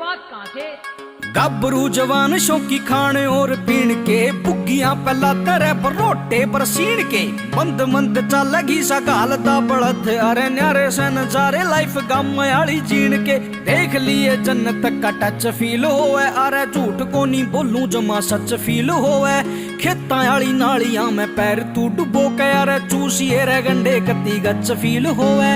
बात कहाँ से? गबरू जवान शौकी खाने और पीण के बुग्गियां पहला तेरे बरोटे पर सीण के मंद मंद चलगी सा गालदा बढ़त अरे न्यारे से नजारे लाइफ गम आली जीण के देख लिए जन्नत का टच फील होवे अरे झूठ को नहीं बोलूं जमा सच फील होवे खेतां आली नालियां में पैर तू डुबो के अरे चूसिए रे गंडे कती गच फील होवे।